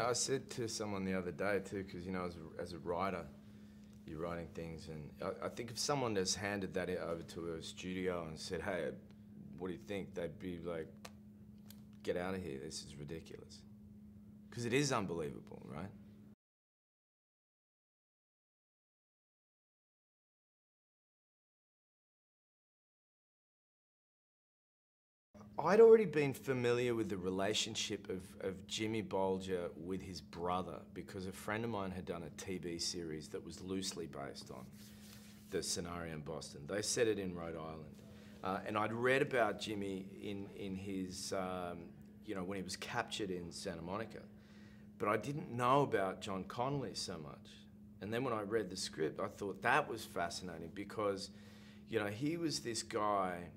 I said to someone the other day too, because you know, as a writer, you're writing things, and I think if someone just handed that over to a studio and said, "Hey, what do you think?" they'd be like, "Get out of here! This is ridiculous," because it is unbelievable, right? I'd already been familiar with the relationship of Jimmy Bolger with his brother because a friend of mine had done a TV series that was loosely based on the scenario in Boston. They set it in Rhode Island. And I'd read about Jimmy in his, you know, when he was captured in Santa Monica. But I didn't know about John Connolly so much. And then when I read the script, I thought that was fascinating because, you know, he was this guy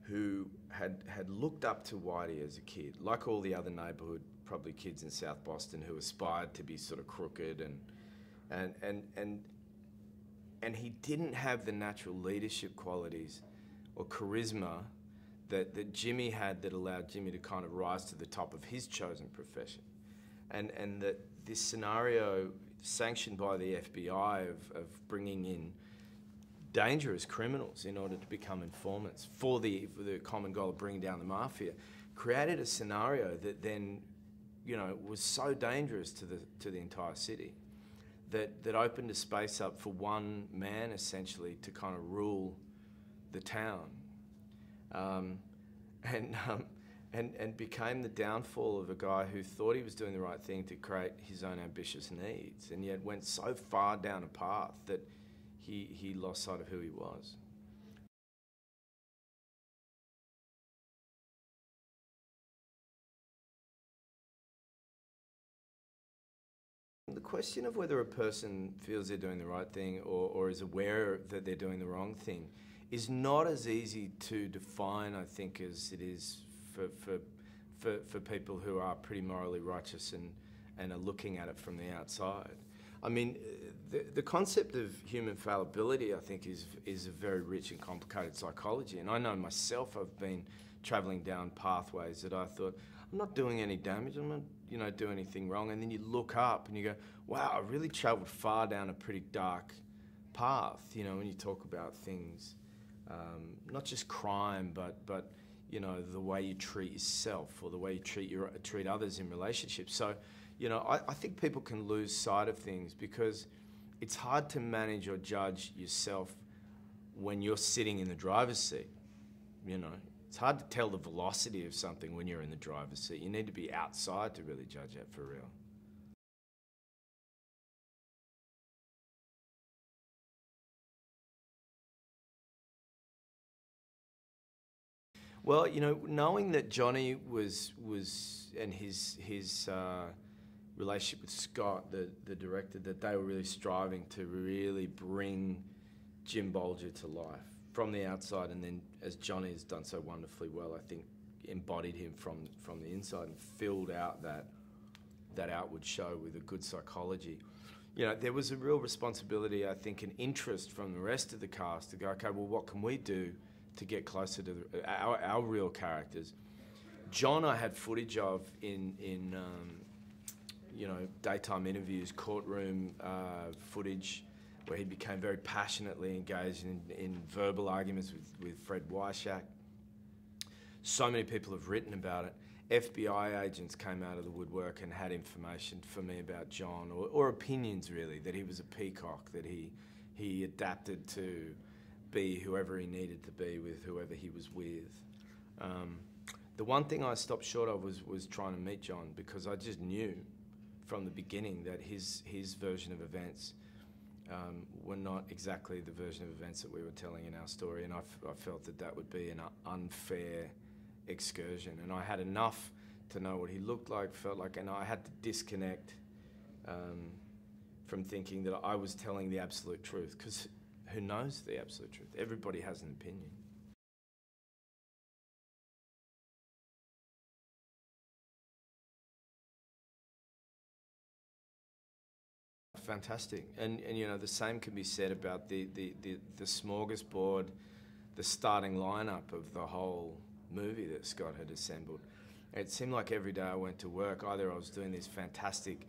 who had looked up to Whitey as a kid, like all the other neighborhood, probably kids in South Boston who aspired to be sort of crooked and he didn't have the natural leadership qualities or charisma that Jimmy had that allowed Jimmy to kind of rise to the top of his chosen profession. And that this scenario, sanctioned by the FBI of bringing in dangerous criminals in order to become informants for the common goal of bringing down the mafia, created a scenario that then, you know, was so dangerous to the entire city that opened a space up for one man essentially to kind of rule the town, and became the downfall of a guy who thought he was doing the right thing to create his own ambitious needs, and yet went so far down a path that he lost sight of who he was. The question of whether a person feels they're doing the right thing or is aware that they're doing the wrong thing is not as easy to define, I think, as it is for people who are pretty morally righteous and are looking at it from the outside. I mean, the concept of human fallibility, I think, is a very rich and complicated psychology. And I know myself, I've been traveling down pathways that I thought, I'm not doing any damage, I'm not, you know, doing anything wrong. And then you look up and you go, wow, I really traveled far down a pretty dark path, you know, when you talk about things, not just crime, but you know, the way you treat yourself or the way you treat others in relationships. So, you know, I think people can lose sight of things because it's hard to manage or judge yourself when you're sitting in the driver's seat. You know, it's hard to tell the velocity of something when you're in the driver's seat. You need to be outside to really judge it for real. Well, you know, knowing that Johnny was and his relationship with Scott, the director, that they were really striving to really bring Jim Bolger to life from the outside, and then, as Johnny has done so wonderfully well, I think embodied him from the inside and filled out that outward show with a good psychology. You know, there was a real responsibility, I think, an interest from the rest of the cast to go, okay, well, what can we do to get closer to our real characters? John, I had footage of in you know, daytime interviews, courtroom footage, where he became very passionately engaged in verbal arguments with Fred Weishak. So many people have written about it. FBI agents came out of the woodwork and had information for me about John, or opinions really, that he was a peacock, that he adapted to be whoever he needed to be with whoever he was with. The one thing I stopped short of was trying to meet John, because I just knew from the beginning that his version of events were not exactly the version of events that we were telling in our story, and I felt that would be an unfair excursion. And I had enough to know what he looked like, felt like, and I had to disconnect from thinking that I was telling the absolute truth, because who knows the absolute truth? Everybody has an opinion. Fantastic, and you know, the same can be said about the smorgasbord, the starting lineup of the whole movie that Scott had assembled. It seemed like every day I went to work, either I was doing these fantastic,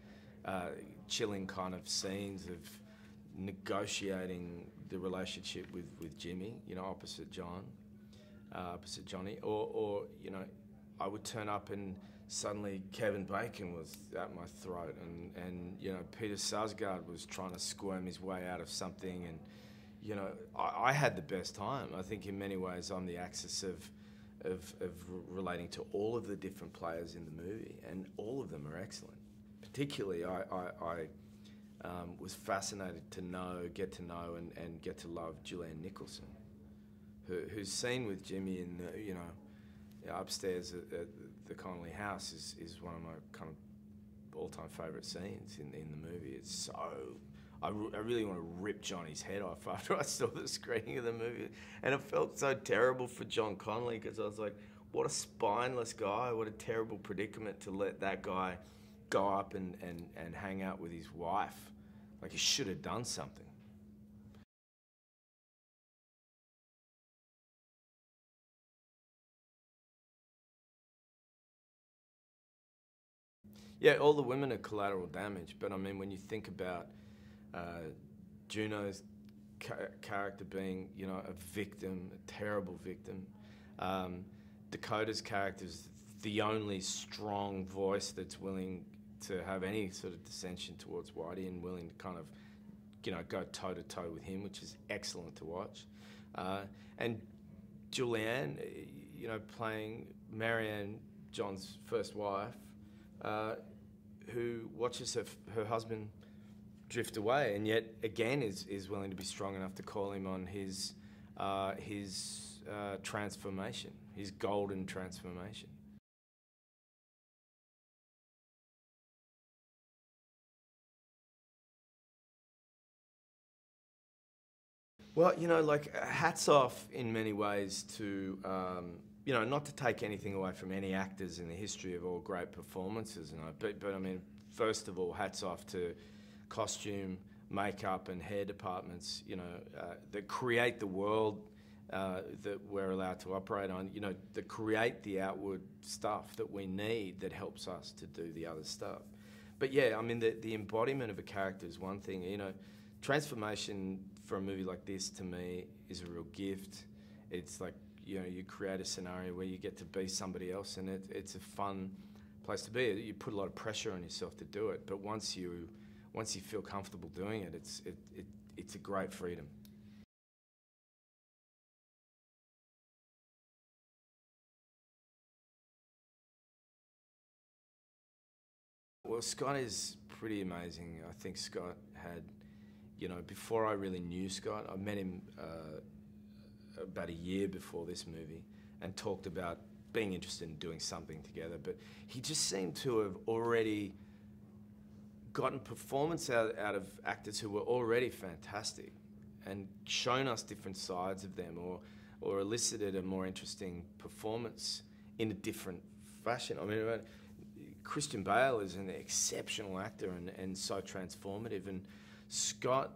chilling kind of scenes of negotiating the relationship with Jimmy, you know, opposite Johnny, or you know, I would turn up and suddenly Kevin Bacon was at my throat, and you know, Peter Sarsgaard was trying to squirm his way out of something, and you know, I had the best time. I think in many ways I'm the axis of relating to all of the different players in the movie, and all of them are excellent. Particularly, I was fascinated to get to know, and get to love Julianne Nicholson, whose scene with Jimmy in the, you know, upstairs at the Connolly house is one of my kind of all-time favourite scenes in the movie. It's so... I really want to rip Johnny's head off after I saw the screening of the movie. And it felt so terrible for John Connolly, because I was like, what a spineless guy, what a terrible predicament to let that guy go up and hang out with his wife. Like, he should have done something. Yeah, all the women are collateral damage, but I mean, when you think about Juno's character being, you know, a victim, a terrible victim, Dakota's character is the only strong voice that's willing to have any sort of dissension towards Whitey, and willing to kind of, you know, go toe-to-toe with him, which is excellent to watch. And Julianne, you know, playing Marianne, John's first wife, who watches her husband drift away, and yet again is willing to be strong enough to call him on his transformation, his golden transformation. Well, you know, like, hats off in many ways to, you know, not to take anything away from any actors in the history of all great performances, you know, but I mean, first of all, hats off to costume, makeup and hair departments, you know, that create the world that we're allowed to operate on, you know, that create the outward stuff that we need that helps us to do the other stuff. But yeah, I mean, the embodiment of a character is one thing, you know. Transformation for a movie like this, to me, is a real gift. It's like, you know, you create a scenario where you get to be somebody else, and it's a fun place to be. You put a lot of pressure on yourself to do it, but once you feel comfortable doing it, it's a great freedom. Well, Scott is pretty amazing. I think Scott had, you know, before I really knew Scott, I met him about a year before this movie, and talked about being interested in doing something together. But he just seemed to have already gotten performance out of actors who were already fantastic, and shown us different sides of them, or elicited a more interesting performance in a different fashion. I mean, Christian Bale is an exceptional actor and so transformative, and Scott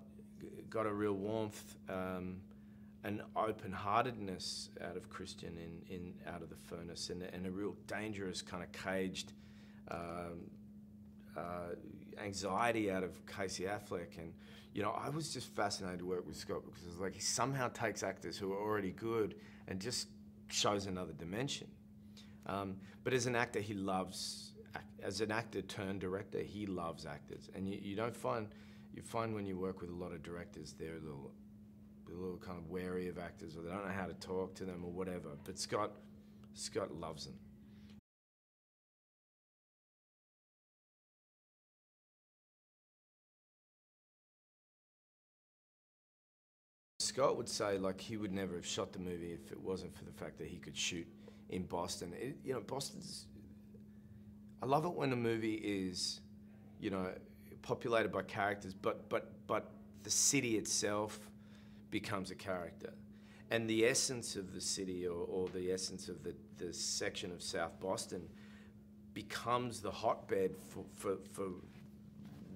got a real warmth and open-heartedness out of Christian in Out of the Furnace, and a real dangerous kind of caged anxiety out of Casey Affleck. And you know, I was just fascinated to work with Scott, because it's like he somehow takes actors who are already good and just shows another dimension. But as an actor, he loves. As an actor turned director, he loves actors, and you find when you work with a lot of directors, they're a little kind of wary of actors, or they don't know how to talk to them or whatever. But Scott loves them. Scott would say, like, he would never have shot the movie if it wasn't for the fact that he could shoot in Boston. You know, Boston's... I love it when a movie is, you know, populated by characters, but the city itself becomes a character. And the essence of the city, or the essence of the section of South Boston, becomes the hotbed for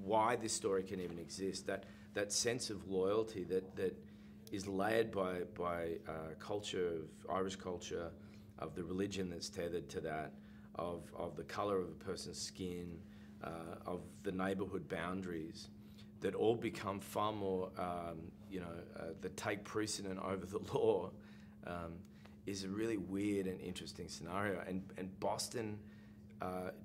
why this story can even exist. That sense of loyalty that is layered by culture, of Irish culture, of the religion that's tethered to that, of the color of a person's skin, of the neighborhood boundaries, that all become far more, that take precedent over the law, is a really weird and interesting scenario. And Boston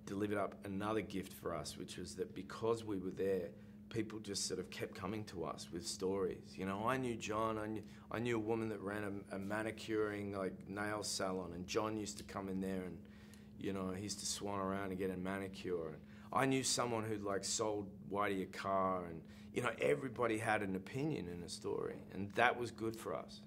delivered up another gift for us, which was that because we were there, people just sort of kept coming to us with stories. You know, I knew John. I knew a woman that ran a manicuring, like, nail salon, and John used to come in there and, you know, he used to swan around and get a manicure. And I knew someone who'd, like, sold Whitey a car, and, you know, everybody had an opinion and a story, and that was good for us.